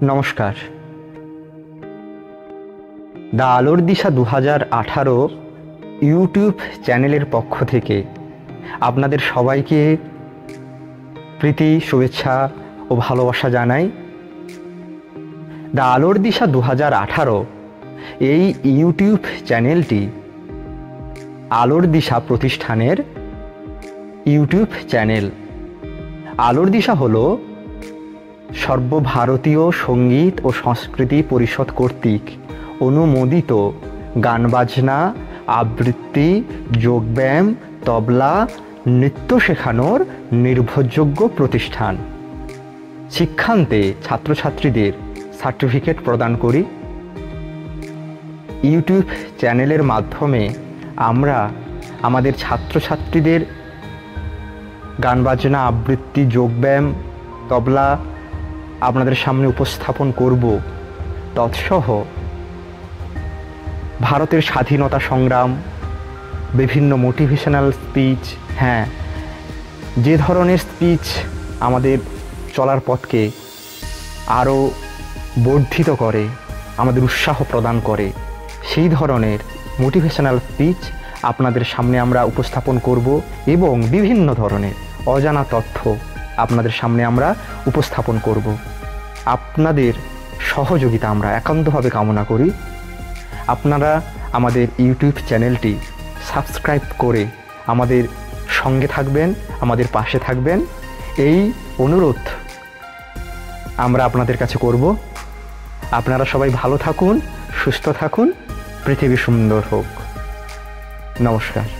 নমস্কার। দ্য আলোর দিশা 2018 ইউটিউব চ্যানেলের পক্ষ থেকে আপনাদের সবাইকে প্রীতি, শুভেচ্ছা ও ভালোবাসা জানাই। দ্য আলোর দিশা 2018 এই ইউটিউব চ্যানেলটি আলোর দিশা প্রতিষ্ঠানের ইউটিউব চ্যানেল। আলোর দিশা হলো সর্বভারতীয় সঙ্গীত ও সংস্কৃতি পরিষদ কর্তৃক অনুমোদিত গান বাজনা, আবৃত্তি, যোগব্যায়াম, তবলা, নৃত্য শেখানোর নির্ভরযোগ্য প্রতিষ্ঠান। শিক্ষান্তে ছাত্রছাত্রীদের সার্টিফিকেট প্রদান করি। ইউটিউব চ্যানেলের মাধ্যমে আমরা আমাদের ছাত্রছাত্রীদের গান বাজনা, আবৃত্তি, যোগব্যায়াম, তবলা আপনাদের সামনে উপস্থাপন করব। তৎসহ ভারতের স্বাধীনতা সংগ্রাম, বিভিন্ন মোটিভেশনাল স্পিচ, যে ধরনের স্পিচ আমাদের চলার পথকে আরও বর্ধিত করে, আমাদের উৎসাহ প্রদান করে, সেই ধরনের মোটিভেশনাল স্পিচ আপনাদের সামনে আমরা উপস্থাপন করব এবং বিভিন্ন ধরনের অজানা তথ্য আপনাদের সামনে আমরা উপস্থাপন করব। আপনাদের সহযোগিতা আমরা একান্তভাবে কামনা করি। আপনারা আমাদের ইউটিউব চ্যানেলটি সাবস্ক্রাইব করে আমাদের সঙ্গে থাকবেন, আমাদের পাশে থাকবেন, এই অনুরোধ আমরা আপনাদের কাছে করব। আপনারা সবাই ভালো থাকুন, সুস্থ থাকুন, পৃথিবী সুন্দর হোক। নমস্কার।